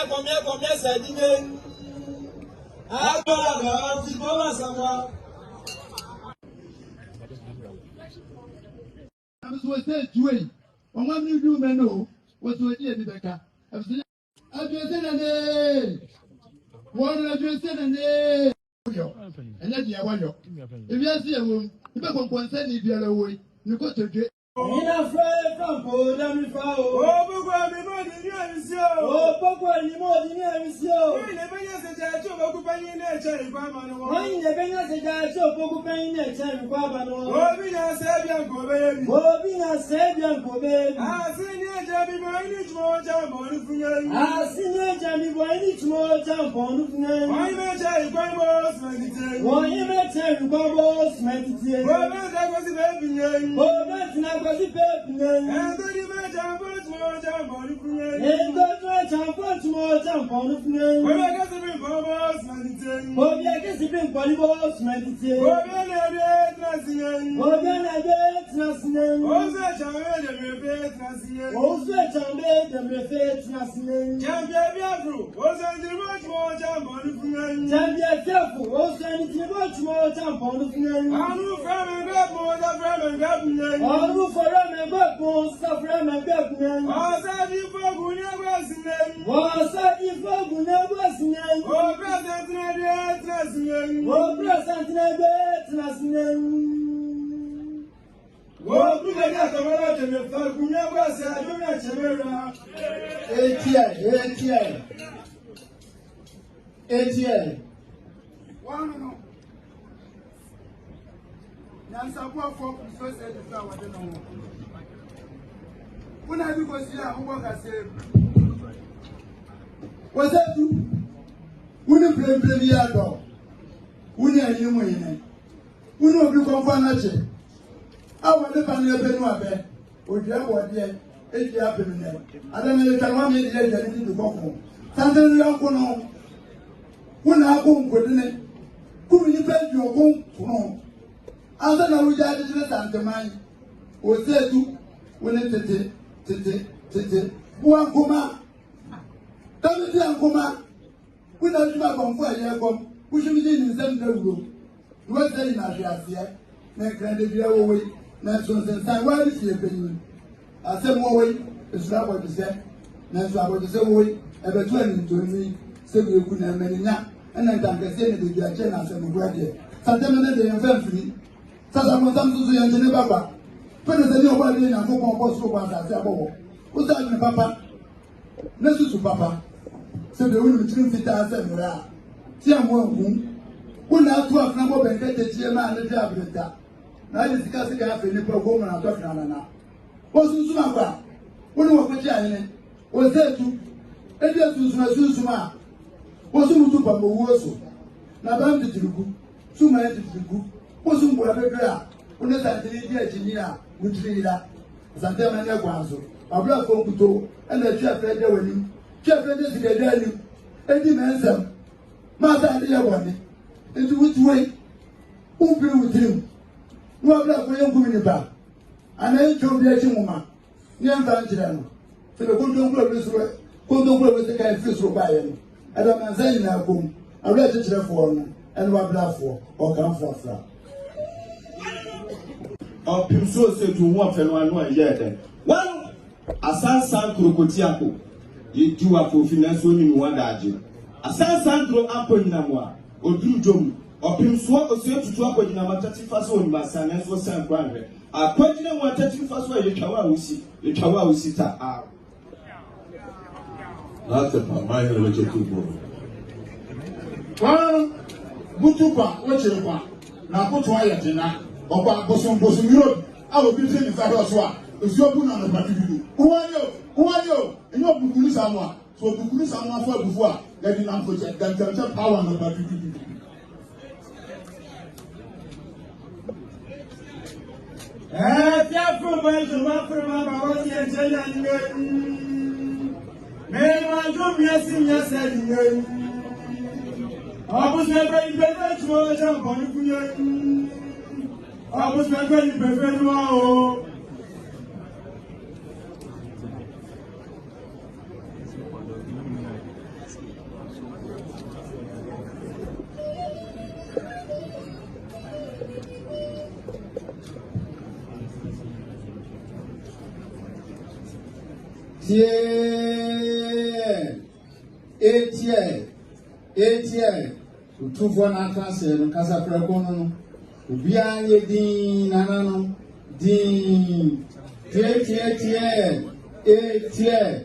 combien ça dit ah, voilà, c'est bon, ça va. I'm so sad to wait. On one new do man know what to do the car. I've said a day. One address a day. And let you one. If you see a woman, you become concerned if you're away. You go to get. Ina fẹ́ fàǹkó dámì fa o. Ó gbogbo àmì mọ́ ní ní àmì sí o. Ó gbogbo àmì mọ́ ní ní àmì sí o. Wọ́n ilẹ̀ bẹ́ẹ̀ yẹn ṣèjà ẹ̀ṣọ́ ògbókú pẹ́yìn ní ẹ̀ṣẹ́ ìkọ́ àbánu wọn. Wọ́n ilẹ̀ bẹ́ẹ̀ yẹn ṣèjà ẹ̀ṣọ́ ògbókú pẹ́yìn ní ẹ̀ṣẹ́ ìkọ́ àbánu wọn. Òbí náà ṣe é bí àǹkó bẹ́ẹ̀ mi. Òbí náà ṣe é bí àǹkó bẹ́ẹ̀ mi. Àṣì ní ẹ̀jẹ̀ bíbọ̀ ẹni ìtumọ̀ ọjà bọ̀ọ̀nù fún yẹn. Àṣì ní ẹ̀jẹ̀ bíbọ̀ ẹni ìtumọ̀ ọjà bọ̀ọ̀nù fún yẹn. Wọ́n yí mẹ́jẹ̀ ìkọ́ ìbọ̀ sìmẹ́ntì tiẹ̀. Wọ́n yí mẹ́jẹ̀ ìkọ́ ìbọ̀ sìmẹ́ntì tiẹ̀. Wọ́n bẹ́ẹ̀ dàgbọ́sí bẹ́ẹ̀ bí yẹn. Wọ́n bẹ́ẹ̀ ti dàgbọ́sí bẹ́ẹ̀ bí yẹn. Anthony Major, but more jump on the front. And that's what more jump on the front. But I guess it's been Bobos, Meditate. But I guess it's been Bobos, Meditate. But I bet nothing. But I bet nothing. Also, Chamber, the nothing. Also, Chamber, the nothing. Champion Biafru, also the much more jump on the front. Champion Biafru, also the much more jump on the front. I'm no friend and got more than friend and got me. I'm no friend and got Suffer my government. Was I for Gunia? Was I for Gunia? Oh, President Nadia, oh, President Nadia, oh, President Nadia, was I do not share. ATL. One. Nansapua for President Nadia. When I do go see a work as a was that you? Wouldn't play the dog. Wouldn't I knew when? Wouldn't you come for nothing? I want to find your pen bed. Would you have what yet? It's happening there. I don't know if I want me to get anything to go home. Something you don't know. When I go, couldn't it? Couldn't you pay your home from home? I don't know which I did not mind. Was there too? When it Tete, one coma. Don't be coma. We don't do a comfort here. We should be in the same room. You are saying that you are here. Make credit your way. National and San. Why is your opinion? I said, more way. It's not what you said. National what you say, way. Ever 20 to me. Say you couldn't have many now. And I can say that you are generous and graduate. Sometimes they are free. Sometimes you are never. President you are doing a good boss for one as a boy. What's that, Papa? Listen to Papa. So the women between the stars and Ra. See, I'm one who now 12 number and get the GMA and the job with that. Now this is a half in the program I'm talking about now. What's the Sumaka? What do you want? Was there to Edia to Suma? Was who to Papa Woso? Now I'm the Tiluku. Suma to Tiluku. Was whom were a when the engineer would read that. Santamania Guanzo. A black Kokuto and the chef read the wedding. Chef read this together. Eddie Manson. Master dear one. Into which way? Who be with him? No black way coming back. And I told the woman. Near Vanchano. So the Kundum Club is right. Kundum Club is the kind of fish for buying. And I'm saying now, boom. I read it for and what black for or come for. Or Pimso said to one fellow 1 year. Well, Asan Krokotiako, you do a for finance in one agent. Asan grow up in Namwa, or do Jom, or Pimso or say to drop in our 31st one, my son, and for San Grande. A question one 31st way, the Kawa will sit out. That's a mind related to go. Well, Butupa, what you want? Now put wire dinner. Oba bosom Europe. I will be saying that as well. If you're putting on the baby, who are you? And you're Bukuni someone. So Bukuni someone for before that you project that power on the baby. I was not very professional. Etie utufo na atase no kasa preko no obi anye din nana no din tie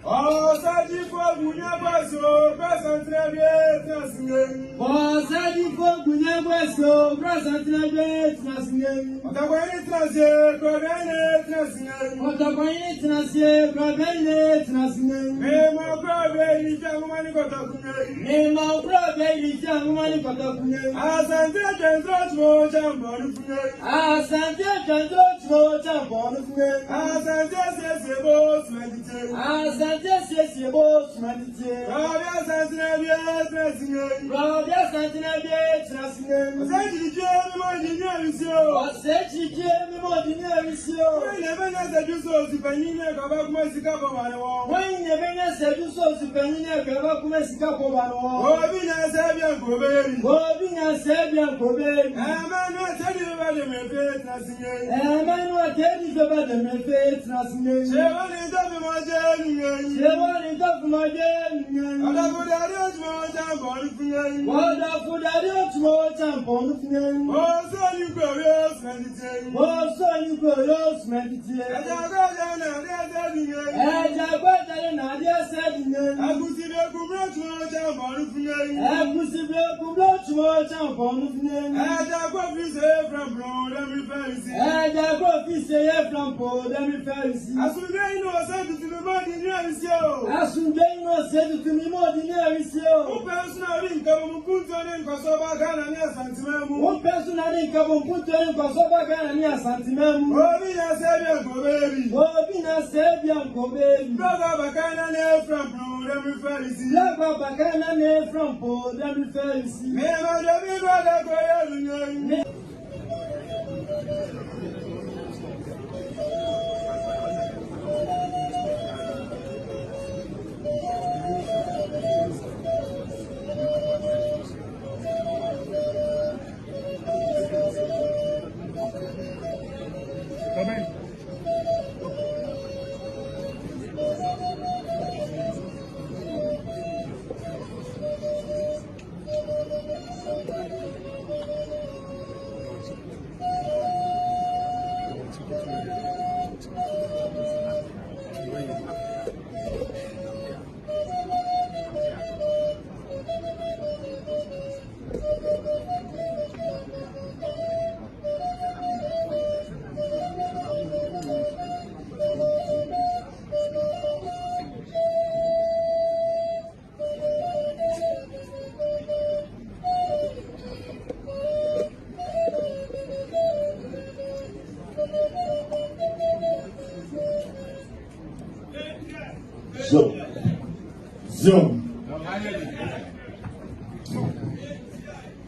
Ọ̀sádì fọ́ọ̀gùn ní ẹgbẹ́sọ̀ pẹ́sẹ̀ntìlẹ́gbẹ́ tí a sì ń yẹn. Ọ̀sádì fọ́ọ̀gùn ní ẹgbẹ́sọ̀ pẹ́sẹ̀ntìlẹ́gbẹ́ tí a sì ń yẹn. Ọ̀tàkùn yìí tí a ṣe gbọ̀gbẹ́ ilé tí a sì ń yẹn. Ọ̀tàkùn yìí tí a ṣe gbọ̀gbẹ́ ilé tí a sì ń yẹn. Mímọ̀ gbọ́ọ̀bẹ ilé tí a mú ní kọ̀tàkùn yẹn. Mímọ̀ gbọ́ọ̀bẹ ilé tí a mú ní kọ̀tàkùn yẹn. Àṣàntìlẹ́gbẹ́ tó tí mo jàǹbọ̀ ní fún yẹn. Àṣàntìlẹ́gbẹ́ tó tí mo jàǹbọ̀ ní fún yẹn. Àṣàntìlẹ́gbẹ́ bó sùmẹ̀tìtì. Àṣàntìlẹ́gbẹ́ bó sùmẹ̀tìtì. Rọ̀bì àṣàntìlẹ́gbẹ́ tí a sì ń yẹn. Rọ̀bì àṣàntìlẹ́gbẹ́ tí a sì ń yẹn. Ọ̀sẹ̀ jìjì mímọ̀ di ní ẹ̀rísí o. Ọ̀sẹ̀ jìjì mímọ̀ di ní ẹ̀rísí o. Wọ́n ilẹ̀ bẹ́ẹ̀ ní ẹ̀sẹ̀jú sóòsì pẹ̀yìn ní ẹ̀kọ́ bá kúmọ̀ sí káàbọ̀ wà lọ́wọ́. Wọ́n ilẹ̀ bẹ́ẹ̀ ní ẹ̀sẹ̀jú sóòsì pẹ̀yìn ní ẹ̀kọ́ bá kúmọ̀ sí káàbọ̀ wà lọ́wọ́. Òbí ní ẹsẹ̀ bí ẹ̀kọ́ bẹ́ẹ̀rì. Obi na sebi ankobe. Ẹ̀mẹ́nu ẹ̀tẹ́ni bá lè mẹ́fẹ́ tí a sì ń yẹn. Ẹ̀mẹ́nu àtẹ́ni bẹ́bà dẹ̀mẹ́fẹ́ tí a sì ń yẹn. Ṣé wọ́n ní tó fi mọ́ jẹ́ nìyẹn? Ṣé wọ́n ní tó fún ọ jẹ́ nìyẹn? Ọ̀dọ́kùnrin adé òtún mọ́ jàǹbọ̀ ní fún yẹn. Wọ́dà fúdàdé òtún ọ jàǹbọ̀ ní fún yẹn. Ó sọ ní gbòòrò yóò sùn ẹni tí. Ó sọ ní gbòòrò yóò sùn ẹni tí. Ẹ̀jẹ̀ agbẹ́jẹ̀ náà ní ẹsẹ̀ nìyẹn. Ẹ̀jẹ̀ agbẹ́jẹ̀ náà ní ẹsẹ̀ nìyẹn. Ẹ̀gúsí bí ekun bí òtún mọ́ jàǹbọ̀ ní fún yẹn. Ẹ̀gúsí bí ekun bí òtún mọ́ jàǹbọ̀ ní fún yẹn. Ẹ̀jẹ̀ agbófin ṣe é fúnra lẹ́mí fẹ́ẹ́ sí. Ẹ̀jẹ̀ agbófin ṣe é fúnra lẹ́mí fẹ́ẹ́ sí. Àsùnjẹ́ inú ọ̀sẹ̀ tuntun mọ́ di ní ẹ̀rísí o. Àsùnjẹ́ inú ọ̀sẹ̀ tuntun mímọ́ di ní ẹ̀rísí o. Ó fẹ́ sún orí nǹkan mú kúntù ní nǹkan sọ́ba Ghana ní àsàntì mẹ́mú. Ó fẹ́ sún orí nǹkan mú kúntù ní nǹkan sọ́ba Ghana ní àsàntì mẹ́mú. Obi na sẹ́bi ẹ̀kọ́ bẹ́ẹ̀rì. Obi na sebi ankobe. Lọ́gà bàkánná ní Efraim lẹ́mí fẹ́ẹ́ sí. Lọ́gà bàkánná ní Efraim lẹ́mí fẹ́ẹ́ sí. Mímọ́ jẹ́ bí gbọ́dọ̀ kọ́ yẹ́rù yẹn.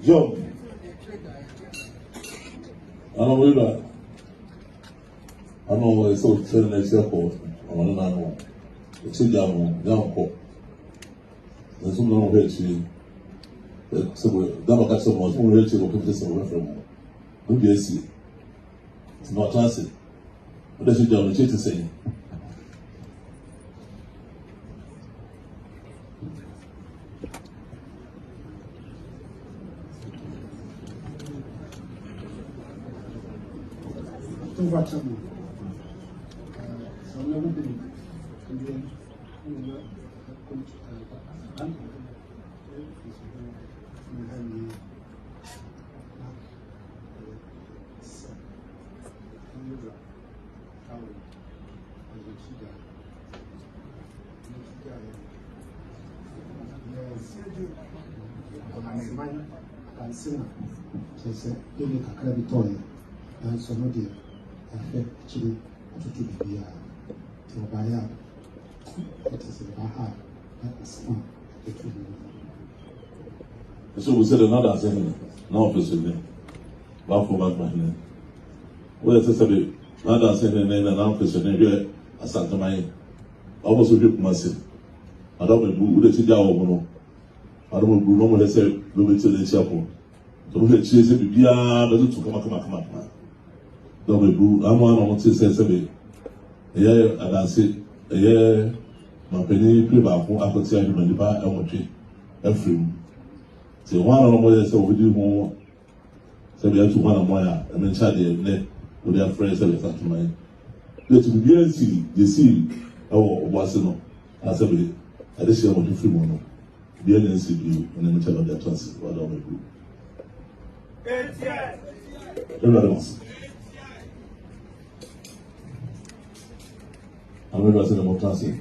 Job. I don't believe that. I know what it's so telling next airport. I want to know. It's a down pop. There's some long way to somewhere. That got someone who will reach you come to somewhere from home. Who do you see? It's not classic. What does you do? What you saying? Overtime. Afẹ́ akyire atutu bibia te ɔbaeɛ a ɛte sɛ baha asɛm a ɛtu mu. So we said another assembly, now officially. Bafo Bagman. Where is the another assembly and now officially here at Santa Maria? Almost a bit massive. I don't know who the Tidia or I don't know who said, look to the chapel. So we had chased Bibia, but to come. Don't be blue. I'm one of the say, yeah, and I say, my penny play back for after saying when the bar and watch it. Ephraim. Say one of the so we do more. Say we have to one of my and then chat the with their friends and that to mine. Let me be see the see was no. I said I just share what you feel more. Be an NCB and then tell their chances what I will do. Everybody else. I'm going to say the more chances.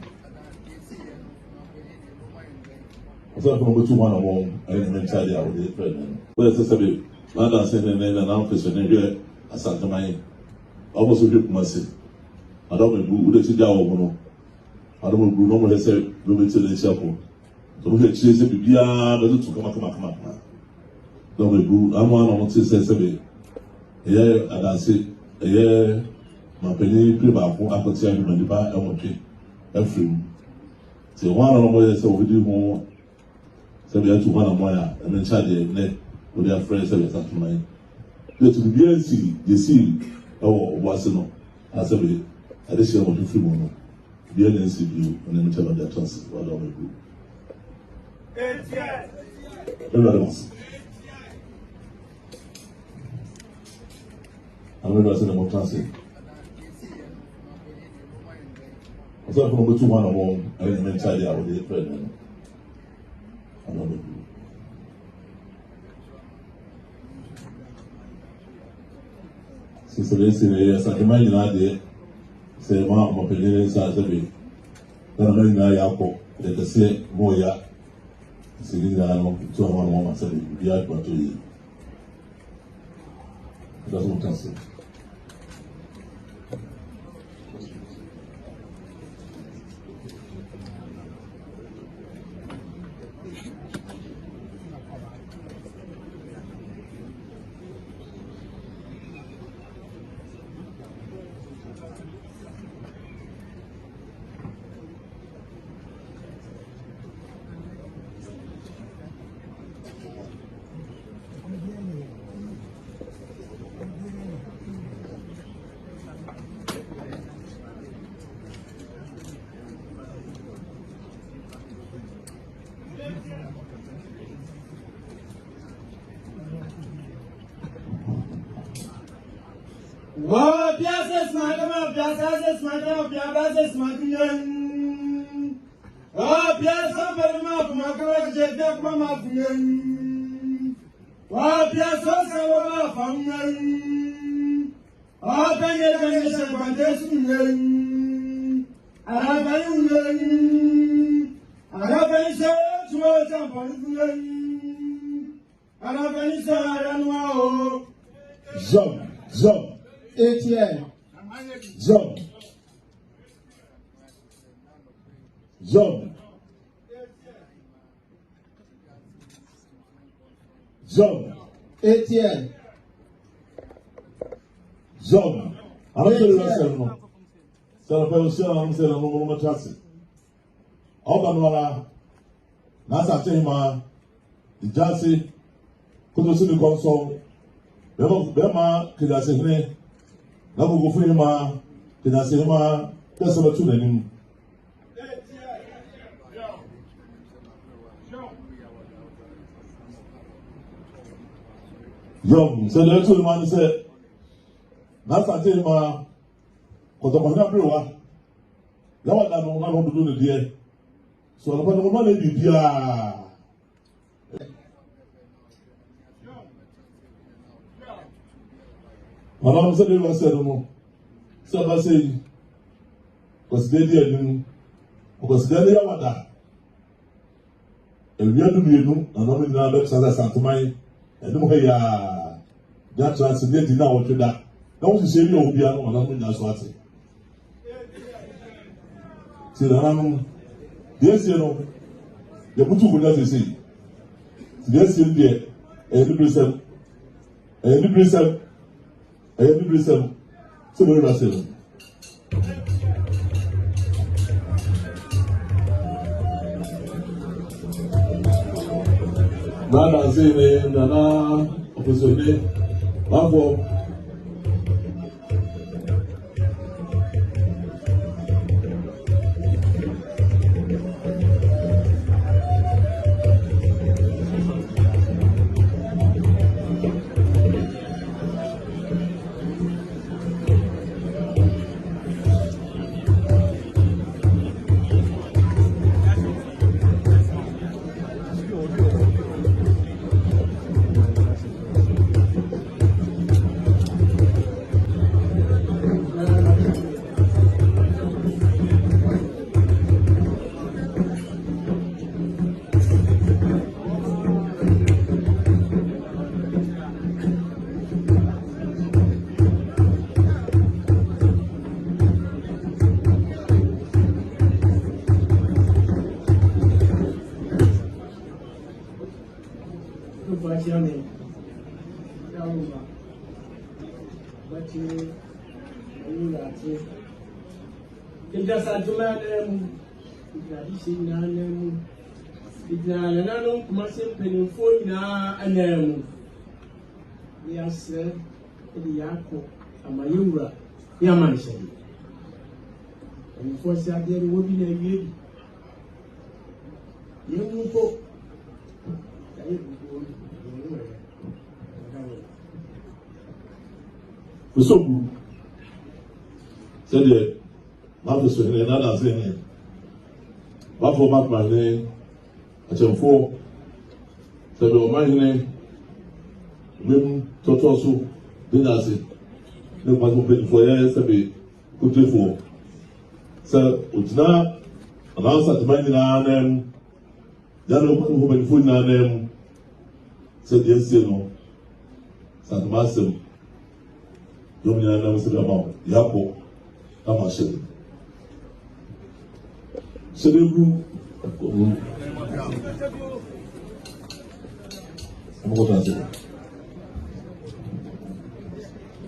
I thought I'm going to one on one. I didn't even tell you I would be a friend. Well, it's a bit. Not saying the name and I'm questioning here. I said to my almost a bit mercy. I don't know who the Chicago. I don't know who say, go to the chapel. So we had chased it beyond the two come. Don't be I'm one on the say, yeah, and I say, yeah, my penny play back for after saying when the bar and watch it. Ephraim. Say one on the so we do more. So we have to one on my and then chat the with their friends and that to mine. Let me be see the see was no. I said, I just share what you feel more. Be an NCB and then tell their chances what I will do. Everybody else. I'm going to say the more chances. I thought I'm going to one on one. I didn't even tell you I would be a friend. I'm not going to do. Since the years, I can imagine idea. Say, Mom, my opinion is as a bit. Then I'm going to let us say more yet. Sitting down to a one and saying, "We are going to eat." That's what I say. Wa piases madama piases madama piases madama. Wa piases madama kumakara jeda kuma mafuyen. Wa piases sawa famuyen. Wa penye se kwante suyen. Arabayuyen. Arabayi se tuwa champanyen. Arabayi se aranwa o. Zob. ATL. Zob. ATL. Zob. I'm not going to say no. So the person I'm saying no more trust. Obanwala. Nasa Chema. The Jansi. Kudo Sulu Console. Bema Kidasine. Nabu Gufima. Kidasima. That's about 2 names. Young, so the two man said, Nasa Chema. Kotomana Brewa. Yawa na no na do the dear. So the one man be dia. Madam said they said no. So I say was they there because they yawa da. And we are doing no and no na be say santomai. And no ya. That translate now what that. Now we say you obi anu na no nya so ate. See the man, yes, you know, the Putu will not say. Yes, you dear, a liberal, so very much. Nana say, Nana, officer, Babo. Kauma. But you are it does not demand tradition and it's not massive penny for now and them. We are said the Yako and Mayura, Yaman said. And for Saturday, will be a good. You go. Kusobu said Marcus and another saying, what for back my name? I tell four, said, oh, my name, women, Totosu, dinner, say, no one will pay for years, a bit, good for. So, it's now an answer to my name, then open who been food name, said, yes, you know, Saint Marcel. Domina na mse dama yapo kama shede. Shede bu. Amo ko tanse.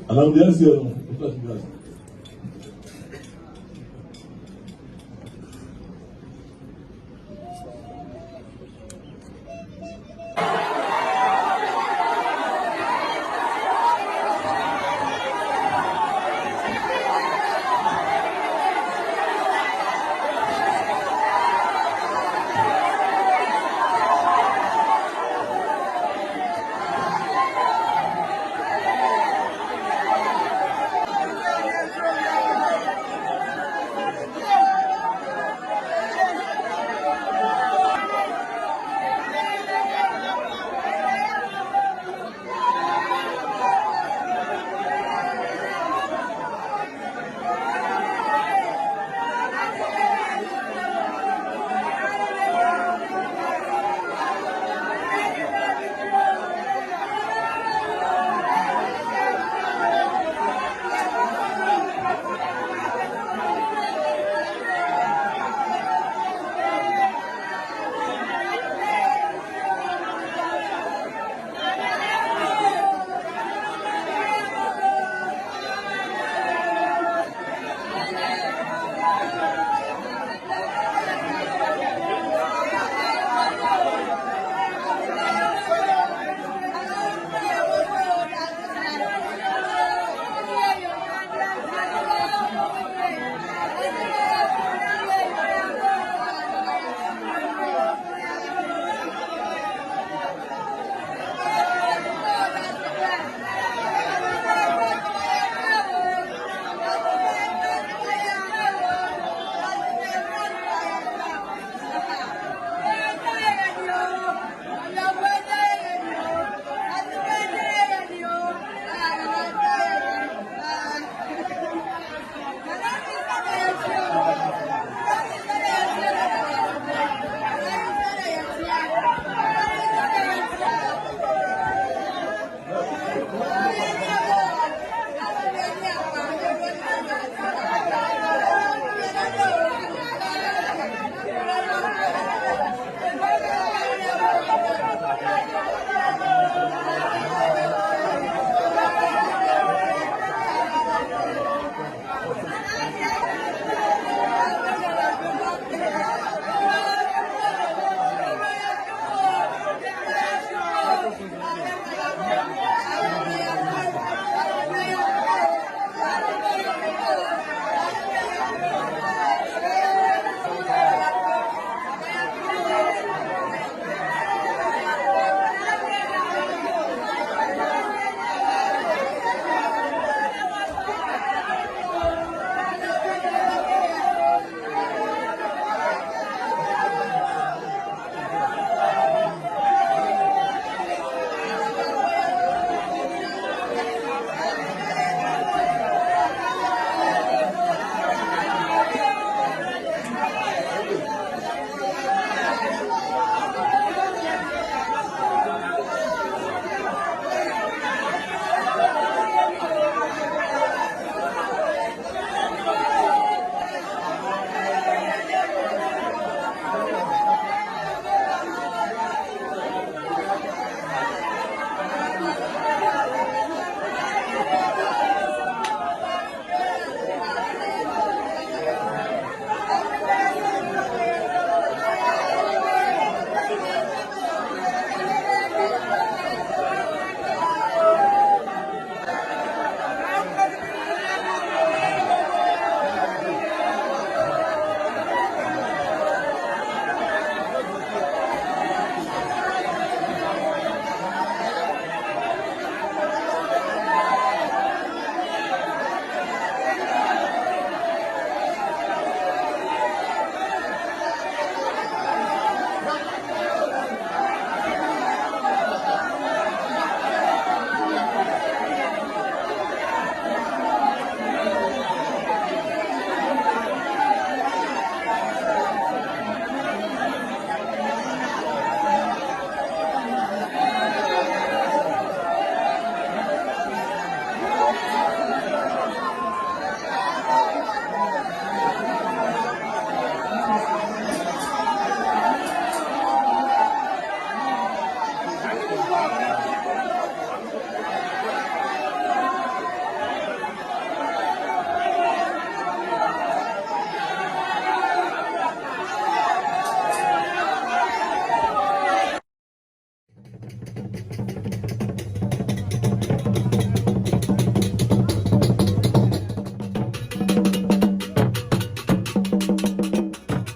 Anam dia sio.